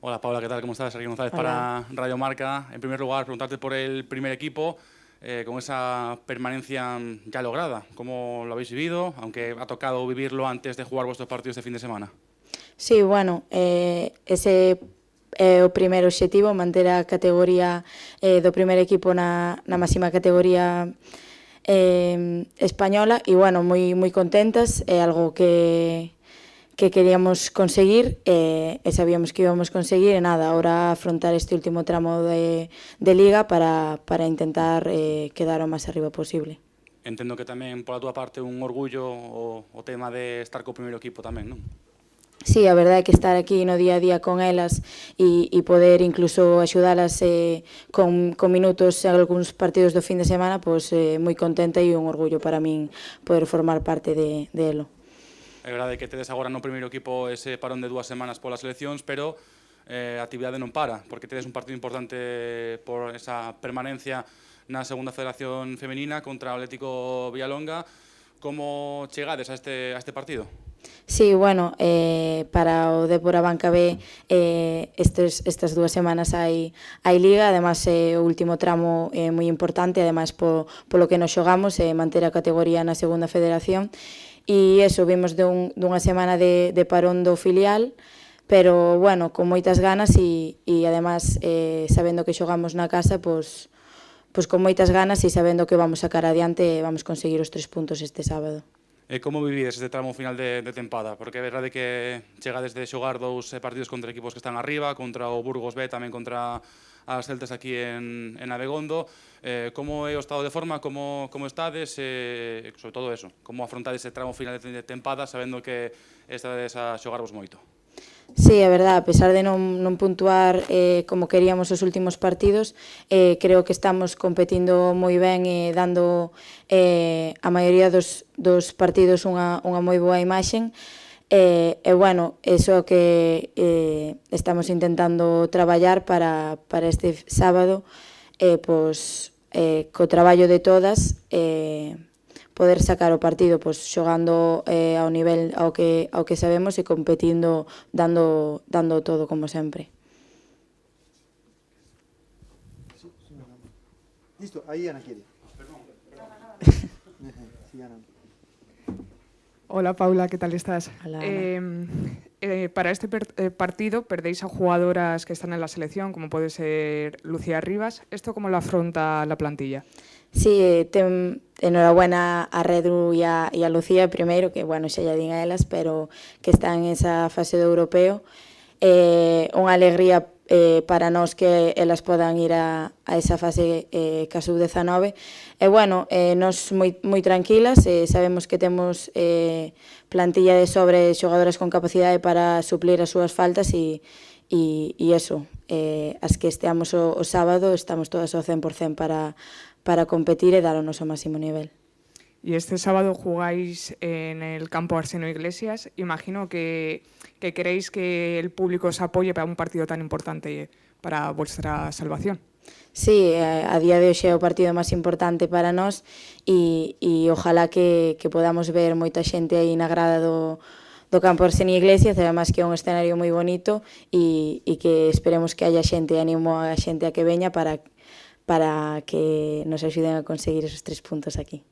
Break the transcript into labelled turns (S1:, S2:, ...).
S1: Hola Paula, ¿qué tal? ¿Cómo estás? Sergio González
S2: Hola.
S1: para Radio Marca. En primer lugar, preguntarte por el primer equipo, con esa permanencia ya lograda. ¿Cómo lo habéis vivido? Aunque ha tocado vivirlo antes de jugar vuestros partidos de fin de semana.
S2: Sí, bueno, ese é o primeiro obxectivo, manter a categoría do primeiro equipo na máxima categoría española e, bueno, moi contentas, é algo que queríamos conseguir e sabíamos que íbamos conseguir e nada, ahora afrontar este último tramo de Liga para intentar quedar o máis arriba posible.
S1: Entendo que tamén, pola túa parte, un orgullo o tema de estar co primeiro equipo tamén, non?
S2: Sí, a verdade é que estar aquí no día a día con elas e poder incluso axudalas con minutos en algúns partidos do fin de semana, pois moi contenta e un orgullo para min poder formar parte de elo.
S1: É verdade que tedes agora no primeiro equipo ese parón de 2 semanas polas seleccións, pero a actividade non para, porque tedes un partido importante por esa permanencia na segunda federación femenina contra o Atlético Villalonga. Como chegades a este partido?
S2: Sí, bueno, para o Dépor a Banca B estas 2 semanas hai Liga, además o último tramo é moi importante, además polo que nos xogamos, manter a categoría na segunda federación. E iso, vimos dunha semana de parón do filial, pero, bueno, con moitas ganas e además, sabendo que xogamos na casa, pois con moitas ganas e sabendo que vamos sacar adiante e vamos conseguir os 3 puntos este sábado.
S1: E como vivides este tramo final de tempada? Porque é verdade que chegades de xogar 2 partidos contra equipos que están arriba, contra o Burgos B, tamén contra as Celtas aquí en Abegondo. Como é o estado de forma, como estades, sobre todo eso, como afrontades ese tramo final de tempada sabendo que estades a xogarvos moito?
S2: Sí, é verdade, a pesar de non puntuar como queríamos os últimos partidos, creo que estamos competindo moi ben e dando a maioría dos partidos unha moi boa imaxen. E, bueno, iso que estamos intentando traballar para este sábado, pois, co traballo de todas, poder sacar o partido pois xogando ao nivel ao que sabemos e competindo, dando todo como sempre.
S3: Listo, ahí Ana quiere. Sí, Ana.
S4: Hola Paula, ¿qué tal estás?
S2: Hola, Ana.
S4: Para este partido perdéis a jugadoras que están en la selección, como puede ser Lucía Rivas. ¿Esto cómo lo afronta la plantilla?
S2: Sí, enhorabuena a Redu e a Lucía, primeiro, que, bueno, xa lle din a elas, pero que están en esa fase do europeo. Unha alegría para nós que elas podan ir a esa fase ca sub-19. E, bueno, nós moi tranquilas, sabemos que temos plantilla de sobre xogadoras con capacidade para suplir as súas faltas e eso, as que esteamos o sábado estamos todas ao 100% para competir e dar o noso máximo nivel.
S4: Y este sábado jugáis en el campo Arseno Iglesias. Imagino que queréis que el público os apoye para un partido tan importante para vuestra salvación.
S2: Sí, a día de hoxe é o partido máis importante para nós e ojalá que podamos ver moita xente aí na grada do campo Arseno Iglesias, además que é un escenario moi bonito e que esperemos que haya xente, animo a xente a que veña para que nos axuden a conseguir esos 3 puntos aquí.